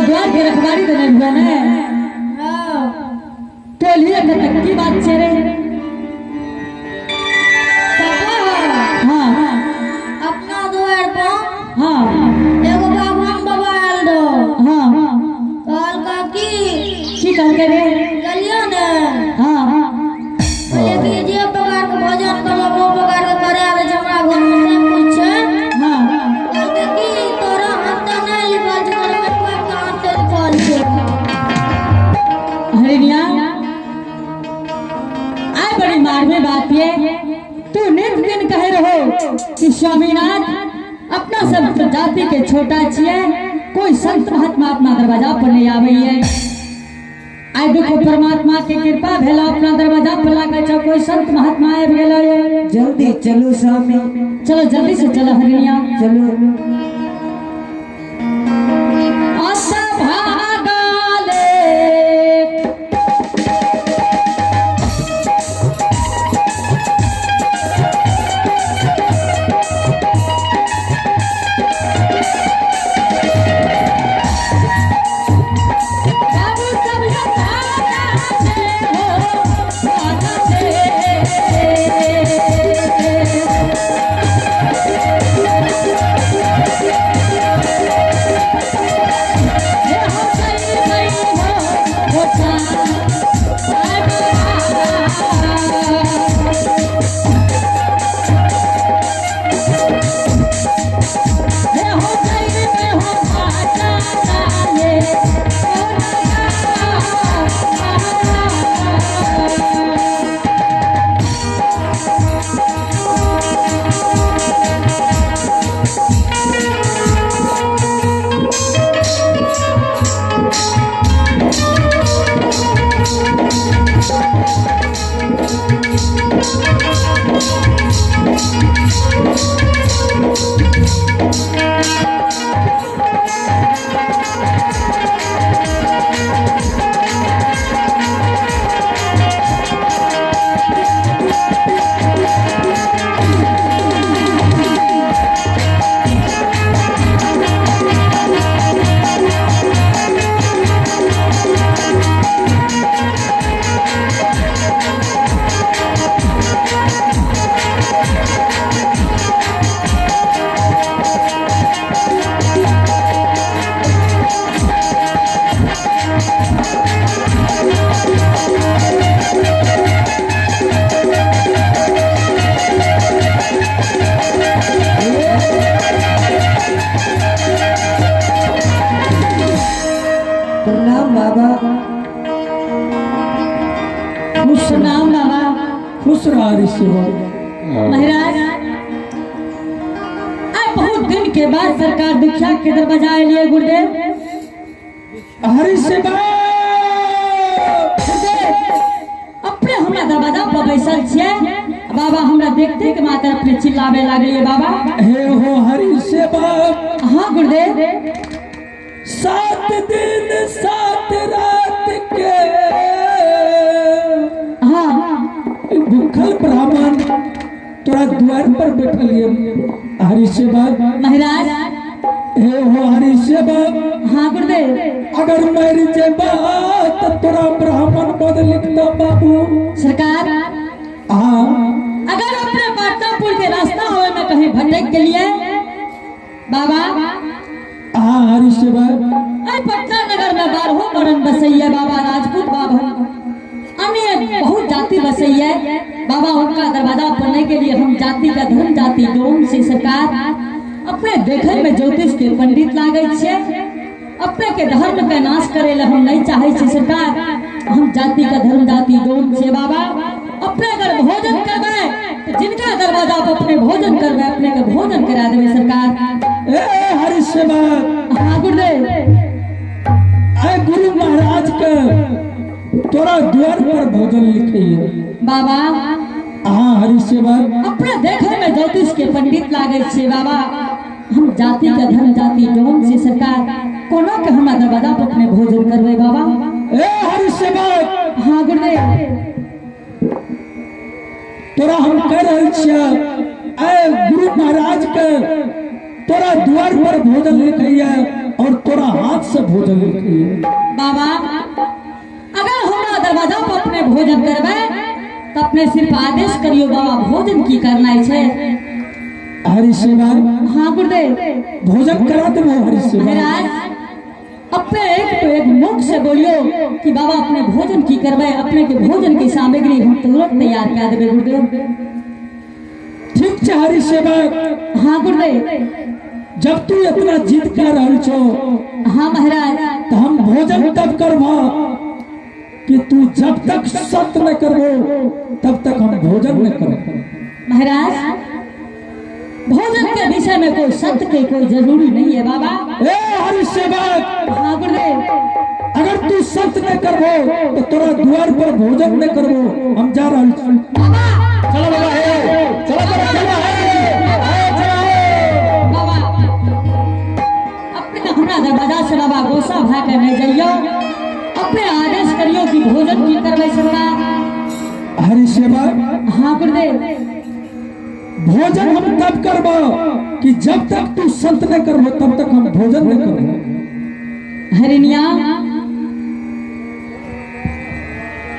द्वार के रखवारी तो नहीं हुआ ना। टोलिए का तक की बात छे रे। हाँ अपना द्वार पर हाँ एगो बाभन बाबा आयल दो। हाँ कहल का की कहल के रे। गलियो ने हाँ बोले कि जे प्रकार के भोजन करबो वो प्रकार के करे आवे जे हमरा घर में सब कुछ छै। हाँ कहल के की तोरा हाथ त नहीं लिखल छै, तोरा में कोई काम से लिखल छै। हरिया आय बड़ी मार में बात ये तू नित दिन कहे रहो कि स्वामीनाथ अपना सब जाति के छोटा छिए, कोई संत महात्मा अपना दरवाजा पर नहीं आवे है। आय देखो परमात्मा के कृपा भेला अपना दरवाजा पर लागे छ कोई संत महात्मा आबि गेलो ये। जल्दी चलो स्वामी, चलो जल्दी से चलो हरिया चलो। प्रणाम बाबा। खुश नाम बाबा। खुश रहा ऋषि महाराज आय बहुत दिन के बाद सरकार दुखिया के दरवाजा आए लिए गुरुदेव। हरि से अपने हमरा दरवाजा पर बैसल छिए, बाबा हमरा देखते के मात्र अपने चिल्लावे लागलिए बाबा। हे हो हरि से बाप। हाँ गुरुदेव। 7 दिन 7 रात के हाँ भूखल ब्राह्मण तोरा द्वार पर बैठल ये हरि से बाप। महाराज हे हो हरि से बाप। हाँ गुरुदेव। अगर मर जेबा तो तोरा ब्राह्मण पद लिखता बाबू सरकार। हाँ अगर अपने पाटनापुर के रास्ता होए में कहीं भटक के लिए बाबा। हाँ हरि से बाप। आई पटना नगर में 12 बरन बसैया बाबा, राजपूत बाबा अन्य बहुत जाति बसैया बाबा। उनका दरवाजा पढ़ने के लिए हम जाति का धर्म जाति डोम से सरकार अपने देखे में ज्योतिष के पंडित लागे छे, अपने के धर्म का नाश करे ला हम नहीं चाहे छे सरकार। हम जाति का धर्म जाति डोम से बाबा अपने अगर भोजन करवे तो जिनका दरवाजा पर अपने भोजन करवे अपने का भोजन करा देवे सरकार। ए हरि से बाप। हाँ गुरुदेव। आए गुरु महाराज के तोरा द्वार पर भोजन लिखिए बाबा। हाँ हरि से बाप। अपने देखे में ज्योतिष के पंडित लागे छे बाबा। हम जाति का धर्म जाति डोम से सरकार कोनो के हमरा दरवाजा पर अपने भोजन करवे बाबा। ए हरि से बाप। हाँ गुरुदेव। तोरा हम कह रहे छियै गुरु महाराज के तोरा द्वार पर भोजन लिखिए और तोरा हाथ से भोजन लिखिए। बाबा अगर हमरा दरवाजा पर अपने भोजन करबे तो अपने सिर्फ आदेश करियो बाबा भोजन की करना है। हरि सेवा। हाँ गुरुदेव। भोजन करा दे हरि सेवा। महाराज अपने एक तो एक मुख से बोलियो कि बाबा अपने भोजन की करबे, अपने के भोजन की सामग्री हम तुरंत तैयार कर देबे गुरुदेव। ठीक है हरि सेवा। हाँ गुरुदेव। जब तू इतना जिद कर रहल छो, हाँ महाराज, तो हम भोजन तब करबा कि तू जब तक सत्य न करबो तब तक हम भोजन न करब। महाराज भोजन के विषय में कोई सत्य के कोई जरूरी नहीं है बाबा। ए हरि सेवा। हाँ गुरुदेव। अगर तू सत्य न करबो तो तोरा द्वार पर भोजन न करबो। हम जा रहल छी। चलो बाबा हे, चलो बाबा, चलो बाबा अपने हमरा दरवाजा से बाबा गोसा भा के नहीं जाइयो, अपने आदेश करियो कि भोजन की करबे सरकार। हरि सेवा। हाँ गुरुदेव। भोजन हम तब करबो कि जब तक तू संत न करबो तब तक हम भोजन न करबो। हरिनिया।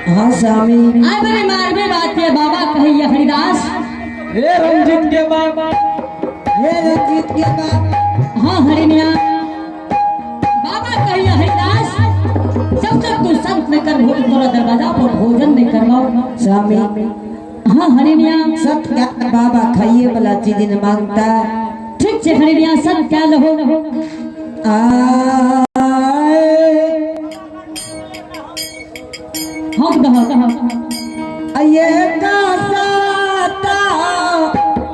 हाँ स्वामी। आय बड़े मारवे बात है बाबा कहिए हरिदास। हे रंजीत के बाबा। हे रंजीत के बाबा। हाँ हरिनिया। बाबा कहिए हरिदास जब तक तू संत न कर भोजन तोरा दरवाजा पर भोजन नहीं करवाओ। स्वामी। हाँ हरिनिया। सब क्या बाबा खाइए वाला चीज न मांगता। ठीक है हरिनिया सब क्या लो हम कहा ये का साता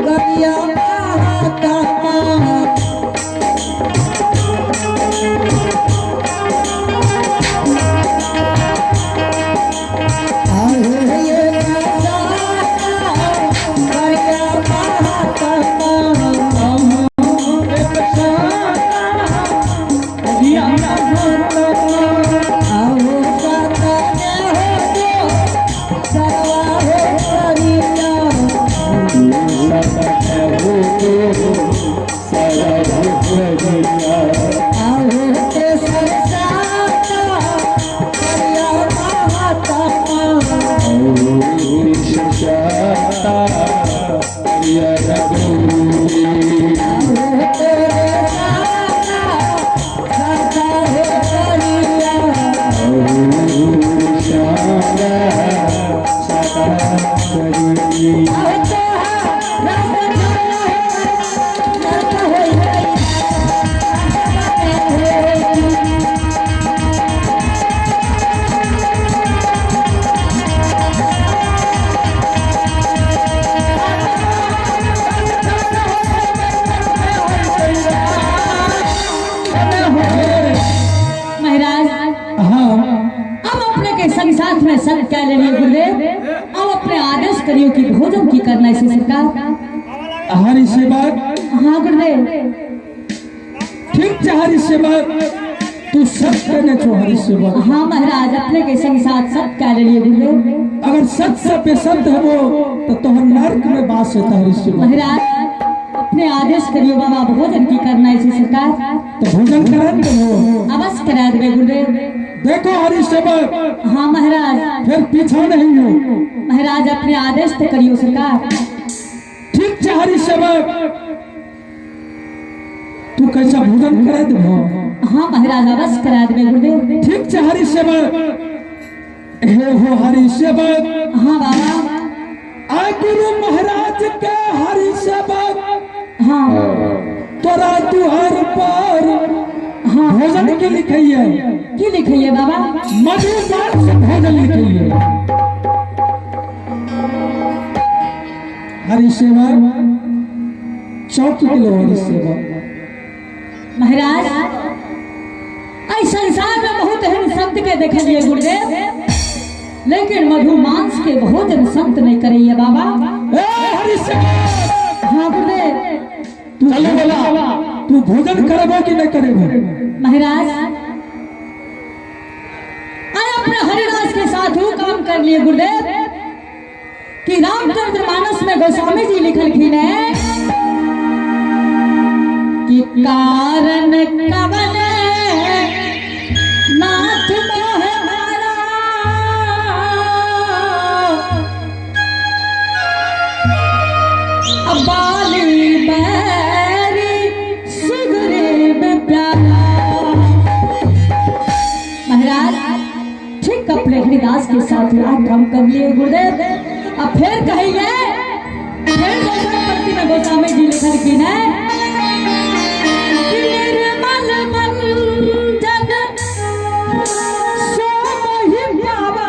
गरिया माता सब क्या ले लिए गुरुदेव। अब अपने आदेश करियो कि भोजन की करना है सरकार। हरि सेवा। हाँ गुरुदेव। ठीक है हरि सेवा। तू सब कहने छो हरि सेवा। हाँ महाराज अपने के संग साथ सब क्या ले लिए गुरुदेव। अगर सत से बेसत है वो तो तोहर नरक में वास है हरि सेवा। महाराज अपने आदेश करियो बाबा भोजन की करना है सरकार। तो भोजन करा दो। अवश्य करा देवे गुरुदेव। देखो हरि सेवा। हाँ महाराज। फिर पीछा नहीं हो। महाराज अपने आदेश तो करियो सरकार। ठीक है हरि सेवा। तू कैसा भोजन करा दे। हाँ महाराज अवश्य करा देवे गुरुदेव। ठीक है हरि सेवा। हे हो हरि सेवा। हाँ बाबा। आ गुरु महाराज के हरि सेवा। हाँ तोरा द्वार पर हाँ भोजन के लिखिए। की लिखिए बाबा। मधुमार से भोजन लिखिए। हरि सेवा। चौक किलो हरि सेवा। महाराज इस संसार में बहुत एहन संत के देखलिए गुरुदेव, लेकिन मधु मांस के भोजन संत नहीं करिए बाबा। हरि सेवा। हाँ गुरुदेव। चलो बोला तू भोजन करबो कि नहीं करेबो। महाराज अरे अपने हरिदास के साथ वो काम कर लिए गुरुदेव कि रामचंद्र मानस में गोस्वामी जी लिखलखिन है कि कारण कवन अपने हरिदास के साथ रात हम कर लिए गुरुदेव। अब फिर कहिए फिर पत्ती में गोस्वामी जी लिखल की न निर्मल मन जन सो मोहि पावा,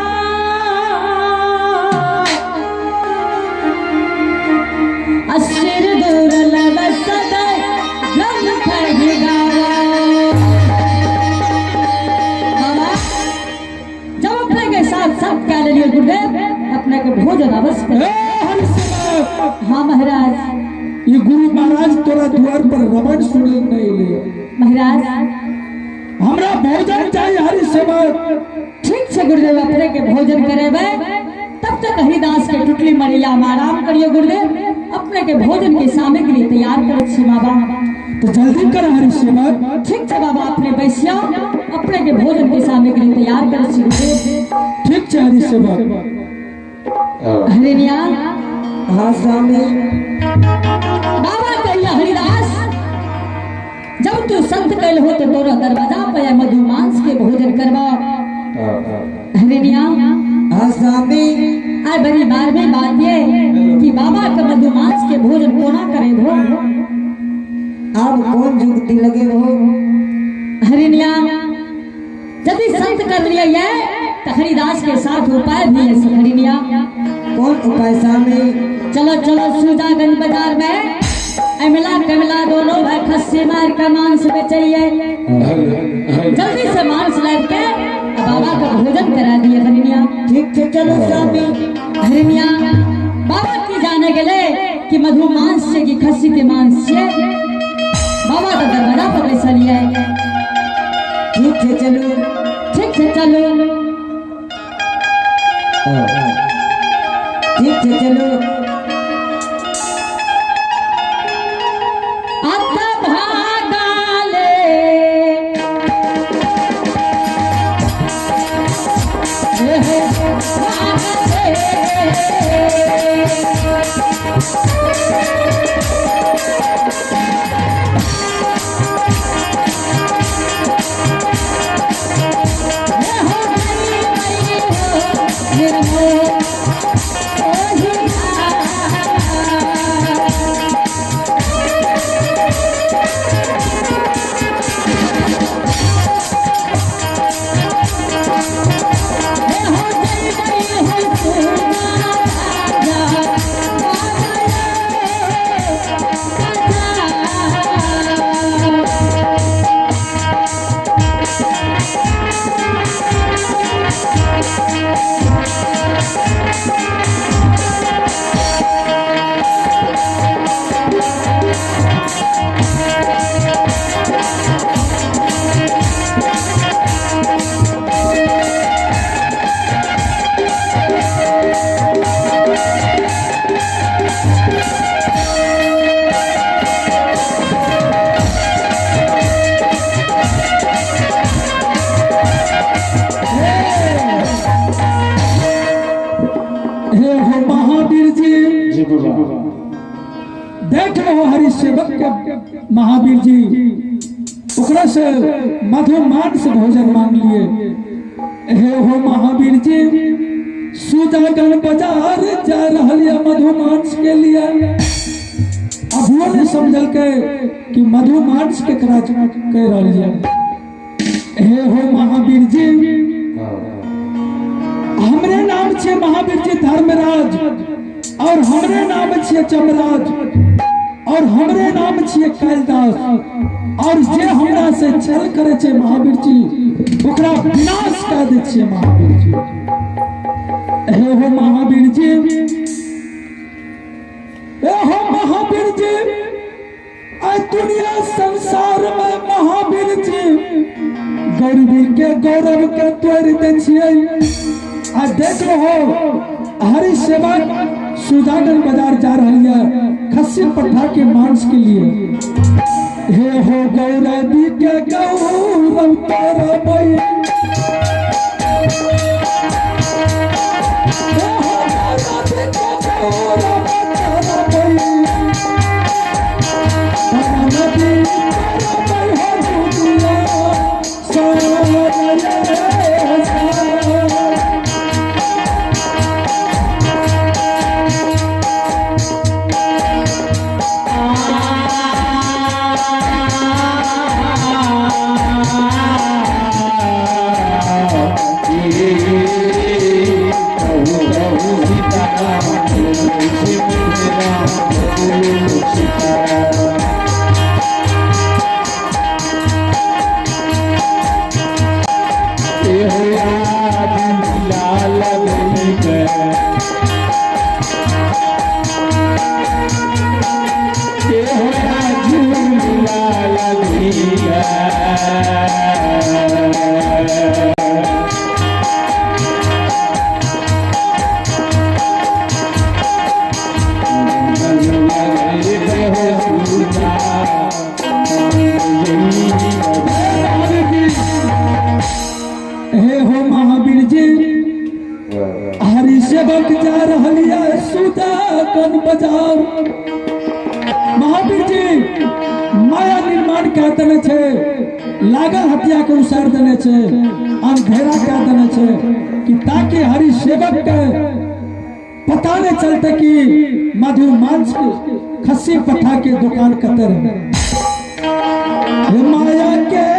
सिर दूर लग सदा जब गावा। जब अपने के साथ सब क्या ले लिए गुरुदेव, अपने के भोजन अवश्य। हाँ महाराज। ये गुरु महाराज तोरा द्वार पर रमन सुन नहीं ले महाराज, हमरा भोजन चाहिए हरि सेवा। ठीक से गुरुदेव, अपने के भोजन करेबे तब तक हरिदास के टुटली मरिया आराम करिए गुरुदेव। अपने के भोजन के सामग्री तैयार करो छी बाबा। तो जल्दी कर हरि सेवा। ठीक है बाबा, अपने बैसिया अपने के भोजन के सामग्री तैयार करो छी गुरुदेव। ठीक है हरि सेवा। हरिनिया। हाँ स्वामी। बाबा कहिया हरिदास, जब तू संत कैल हो तो तोरा दरवाजा पे मधु मांस के भोजन करवा। हरिनिया। हाँ स्वामी। आई बड़ी बार में बात ये कि बाबा का मधु मांस के भोजन कोना करे हो। आप कौन जुगती लगे हो। हरिनिया, यदि संत कर लिया ये तो हरिदास के साथ उपाय भी है। हरिनिया। कौन उपाय स्वामी। चलो चलो सुजागंज बाजार में अमला कमला दोनों भाई खस्सी मार का मांस बेचिए। जल्दी से मांस लाद के बाबा का भोजन करा दिए। हरिनिया। ठीक है चलो स्वामी। हरिनिया, बाबा की जाने के लिए कि मधु मांस से कि खस्सी के मांस से बाबा का दरवाजा पर बैसा लिया है। ठीक है चलो। ठीक है चलो। ठीक है चलो। देख रहो हरि सेवक के महावीर जी ओकरा से मधु मांस भोजन मांग लिए। हे हो महावीर जी, सुजागन बाजार जा रहा मधु मांस के लिए। अब वो ने समझल के कि मधु मांस के करा कह रहा। हे हो महावीर जी, हमरे नाम छे महावीर जी धर्मराज, और हमरे नाम छे चमराज, और हमरे नाम छे कैलाश, और जे हमरा से छल करे छे महावीर जी ओकरा विनाश कर दे छे महावीर जी। हे हो महावीर जी, हे हो महावीर जी, आ दुनिया संसार में महावीर जी गरीबी के गौरव के तोड़ दे छिए। आ देख रहो हरि सेवक सुजागन बाजार जा रही है खस्सी पट्टा के मांस के लिए। हे हो गौरवी के गौरव तारा बई, हे हो गौरवी के गौरव तारा बई, नदी तारा बई हो दुनिया सारा। हे हो महावीर जी हरि सेवक जा रहलिया सुदागन बाजार। महावीर जी माया निर्माण क्या देने छे, लागल हत्या के उसार देने छे, अंधेरा क्या देने छे कि ताकि हरि सेवक के पता नहीं चलते कि मधु मांस खस्सी पठा के दुकान कतर माया के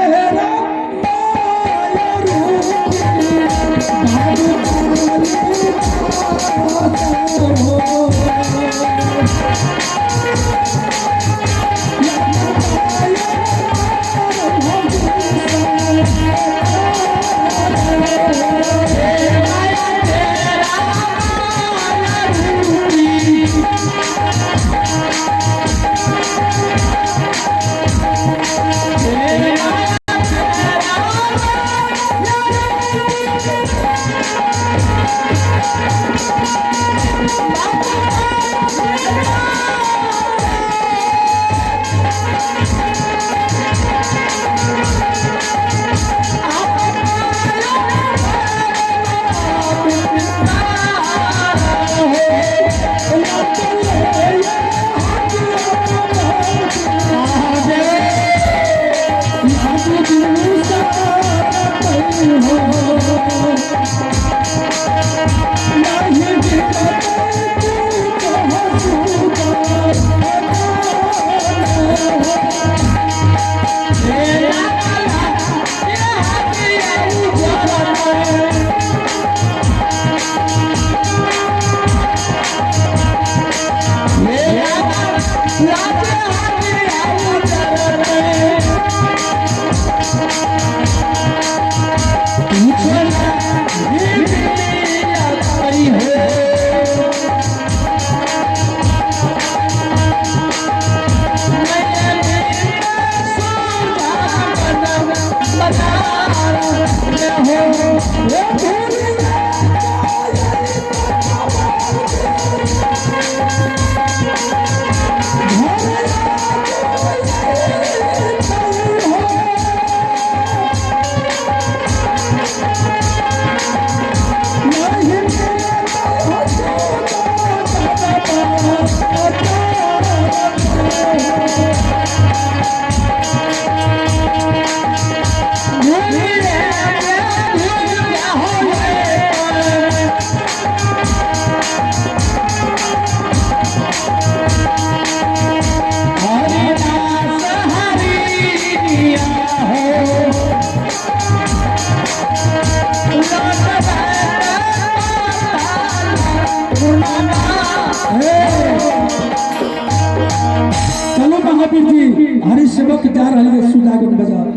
चलो महावीर जी हरि सेवक जा रहे हैं सुदागन बाजार।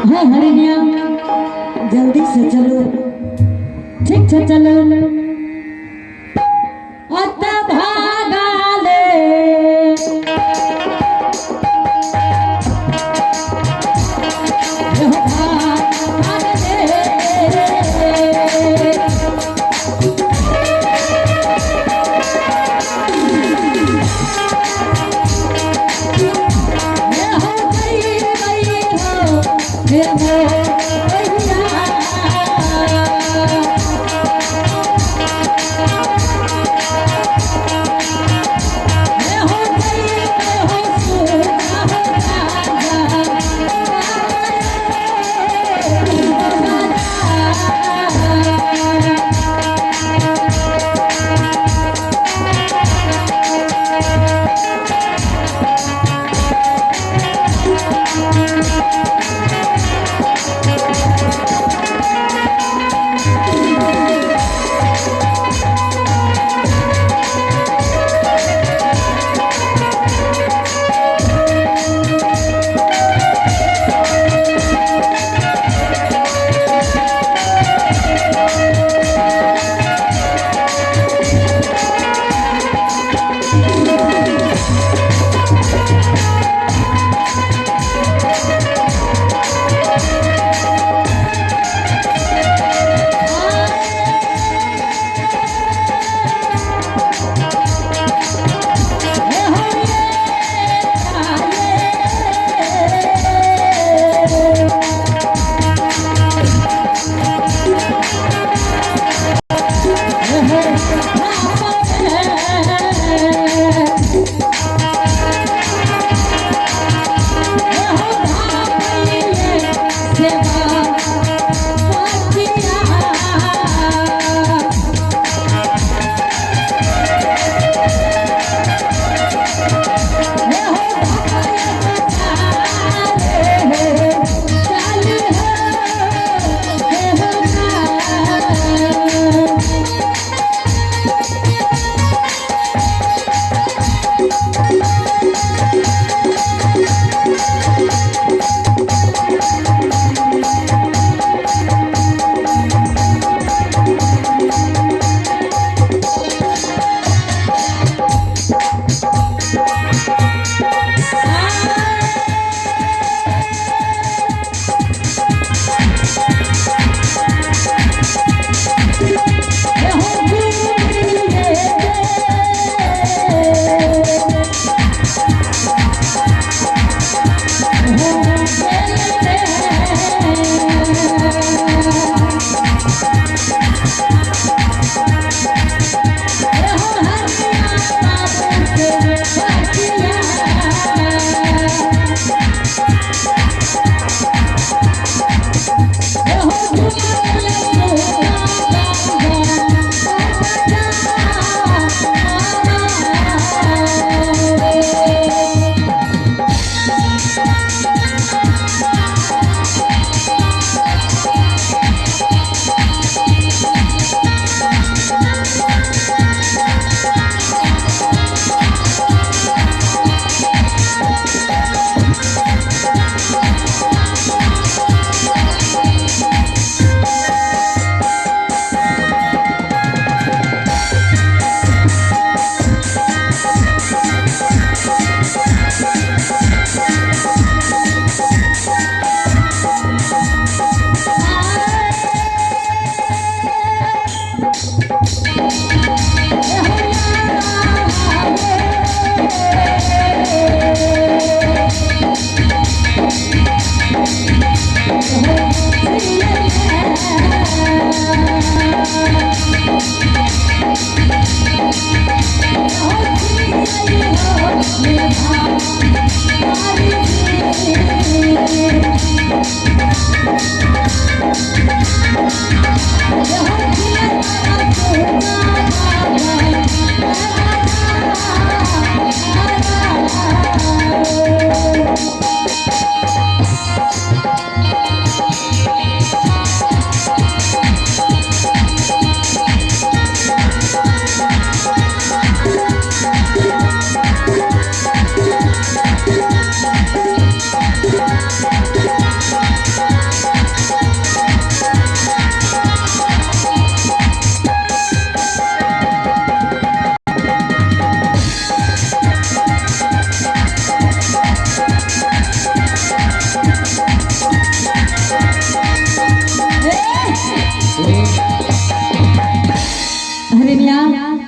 हाँ हरिया जल्दी से चलो। ठीक है चलो अत भागा ले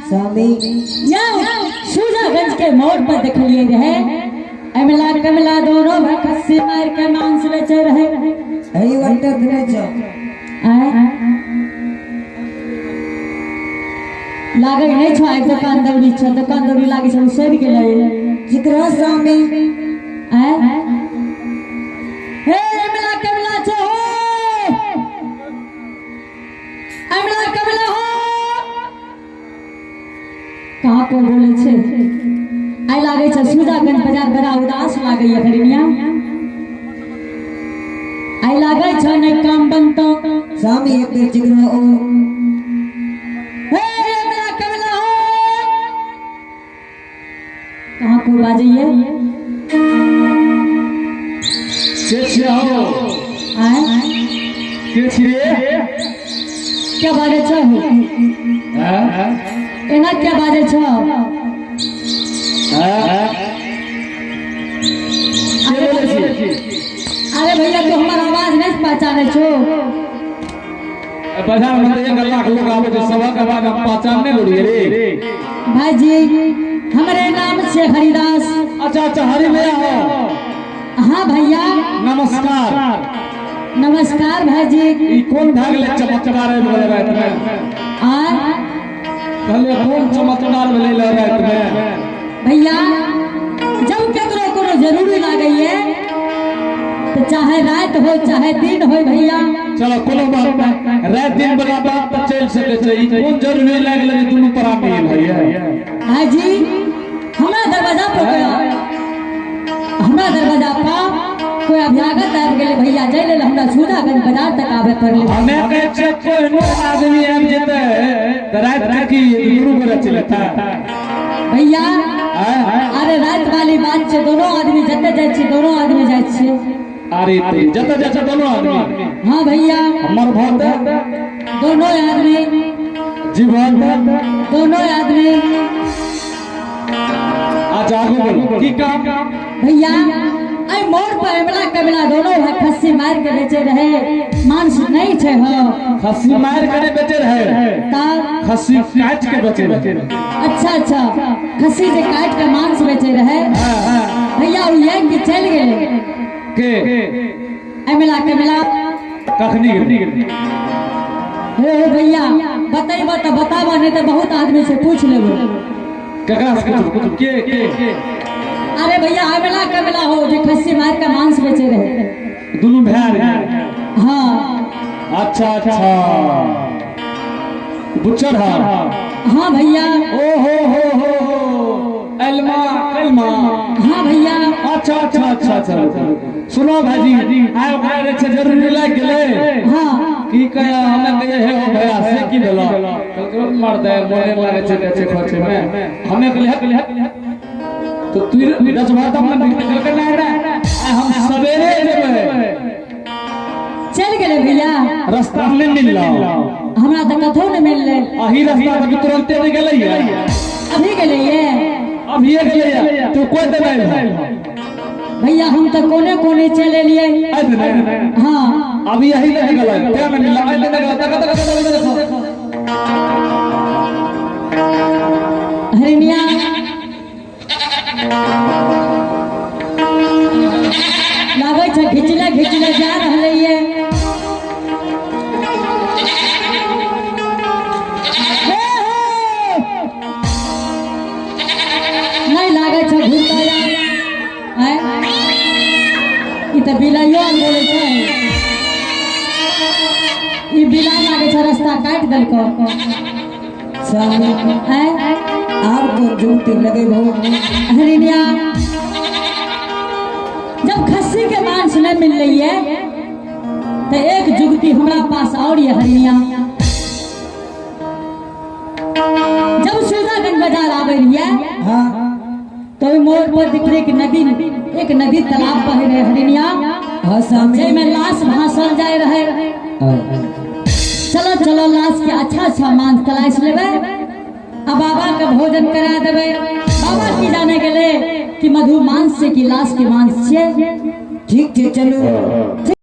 स्वामी सूजागंज के मोड़ पर देखलिए रहे अमला कमला दोनों खस्सी मार के मांस बेचे रहे हई वंटर दिने छ लागे नहीं छ एक दुकान दौड़ी लागे छ सब के लिए जिकरा स्वामी हे अमला कमला छ हो अमला कमला हो कहाँ को बोले छे आई लागे छ सूजागंज बाजार बड़ा उदास लागे ये खड़िया आई लागे छ नहीं काम बनतो स्वामी एक बेर जिकरा ओ हे अमला कमला हो कहाँ को बाजिए के छिया हो आए के छिए क्या बाजे छ हां एना क्या बाजे छ अरे भैया तू हमारा आवाज नहीं पहचाने छो बाजार में 1 लाख लोग आवे तो सवा के बाद हम पहचानने लोड़ी रे भाई जी हमारे नाम से हरिदास अच्छा हरि भैया हो हाँ भैया नमस्कार नमस्कार भाई जी ई कौन भाग ले चमत्कार वाले रात में कहले कौन चमत्कार वाले रात में भैया जब केकरो कोनो जरूरी लागे है तो चाहे रात हो चाहे दिन हो भैया चलो कोनो बात नहीं रात दिन बड़ा बात पर चल सके छै ई कौन जरूरी लागले दोनों पर मिल भैया भाई जी हमरा दरवाजा पर कोई अभ्यागत आबि गेले भैया जय ले हमरा सूजागंज बाजार तक आवे पड़ले हमें कहे छै कोनो आदमी आबि जेते त रात के की दुनू गोरा चलता भैया अरे रात वाली बात छै दोनों आदमी जते जाय छी दोनों आदमी जाय छी अरे जते जाय छै दोनों आदमी हां भैया हमर भक्त दोनों आदमी जीवन दोनों आदमी आज आगू बोलो की काम भैया आई मोड़ पर अमला कमला दोनों है खस्सी मार के बेचे रहे मांस नहीं छे हो खस्सी मार के बेचे रहे ता खस्सी काट के बेचे रहे अच्छा खस्सी जे काट के मांस बेचे रहे भैया वो ये कि चल गेले के अमला कमला कखनी हे भैया बताइबो तो बताबो नहीं तो बहुत आदमी से पूछ लेबो ककरा से पूछ के अरे भैया अमला कमला हो जो खस्सी मार के मांस बेचे रहे दोनों भाई हाँ अच्छा बुच्चर हाँ भैया ओ हो कलमा कलमा हाँ भैया अच्छा अच्छा अच्छा अच्छा सुनो भाजी आय ओकरा छै जरूरी लाग गेले हाँ की कहे हमें कहे हे ओ भैया से की भेलो कलकल मार दे मोने लागे छै कचे खोचे में हमें कहले तो तू रजवा त मन निकल के नहीं रे हम सवेरे जेबै चल गेले भैया रास्ता में मिलला हमरा तो कथो न मिलले अही रास्ता अभी तुरंत नहीं गेलै अभी गेले ये अभी एक ले तू कोई दे नहीं भैया हम तो कोने कोने चले लिए हाँ अभी यही नहीं गेलै क्या में मिलला नहीं गेलै देखो हरिनिया लागे छै घिचले जा रहले ये नहीं लागे छै घूमता है ई त बिलाइयो बोले छै ई बिला लागे छै रास्ता काट देलको स्वामी है आप तो जुगती लगे बहुत हरिनिया जब खस्सी के मांस न मिल रही है तो एक जुगती हमारा पास और ये हरिनिया जब सुल्तानगंज बाजार आवे रही हाँ तो मोड़ पर दिख रही एक नदी तालाब बहे रहे हरिनिया हाँ स्वामी जय में लाश भासल जाए रहे चलो चलो लाश के अच्छा मांस तलाश लेवे अब बाबा का भोजन करा देवे बाबा की जाने के लिए कि मधु मांस से कि लाश के मांस से ठीक है चलो